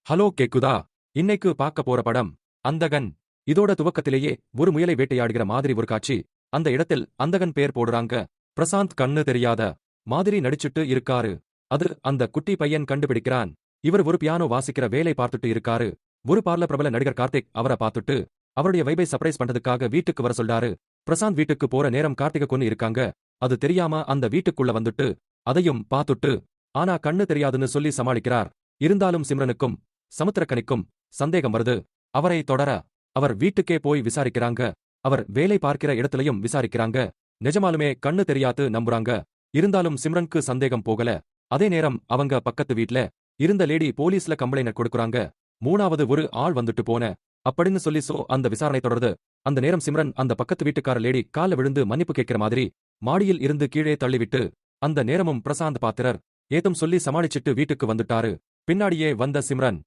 Hello கேக்குதா? இன்னைக்கு பார்க்க போற படம் அந்தகன். இதோட துவக்கத்திலேயே ஒரு முயலை வேட்டையாடுகிற மாதிரி ஒரு காட்சி. அந்த இடத்தில் அந்தகன் பேர் போடுறாங்க. பிரசாந்த் கண்ணு தெரியாத மாதிரி நடிச்சுட்டு இருக்காரு. அது அந்த குட்டி பையன் கண்டுபிடிக்கிறான். இவர் ஒரு பியானோ வாசிக்கிற வேலை பார்த்துட்டு இருக்காரு. ஒரு பார்ல பிரபல நடிகர் கார்த்திக் அவரை பார்த்துட்டு அவருடைய வைபை சர்ப்ரைஸ் பண்றதுக்காக வீட்டுக்கு வர சொல்றாரு. பிரசாந்த் வீட்டுக்கு போற நேரம் கார்த்திக கொன்னு இருக்காங்க. அது தெரியாம அந்த வீட்டுக்குள்ள வந்துட்டு அதையும் பார்த்துட்டு ஆனா கண்ணு தெரியாதுன்னு சொல்லி சமாளிக்கிறார். இருந்தாலும் சிம்ரனுக்கும் சமுத்திரக்கனிக்கும் சந்தேகம் வருது. அவரை தொடர அவர் வீட்டுக்கே போய் விசாரிக்கிறாங்க. அவர் வேலை பார்க்கிற இடத்துலயும் விசாரிக்கிறாங்க. நிஜமாலுமே கண்ணு தெரியாது நம்புறாங்க. இருந்தாலும் சிம்ரனுக்கு சந்தேகம் போகல. அதே நேரம் அவங்க பக்கத்து வீட்ல இருந்த லேடி போலீஸ்ல கம்ப்ளைண்ட் கொடுக்குறாங்க. மூணாவது ஒரு ஆள் வந்துட்டு போன அப்படின்னு சொல்லி அந்த விசாரணை தொடருது. அந்த நேரம் சிம்ரன் அந்த பக்கத்து வீட்டுக்கார லேடி கால்ல விழுந்து மன்னிப்பு கேட்கிற மாதிரி மாடியில் இருந்து கீழே தள்ளிவிட்டு அந்த நேரமும் பிரசாந்த் பாத்திரர் ஏதும் சொல்லி சமாளிச்சிட்டு வீட்டுக்கு வந்துட்டாரு. பின்னாடியே வந்த சிம்ரன்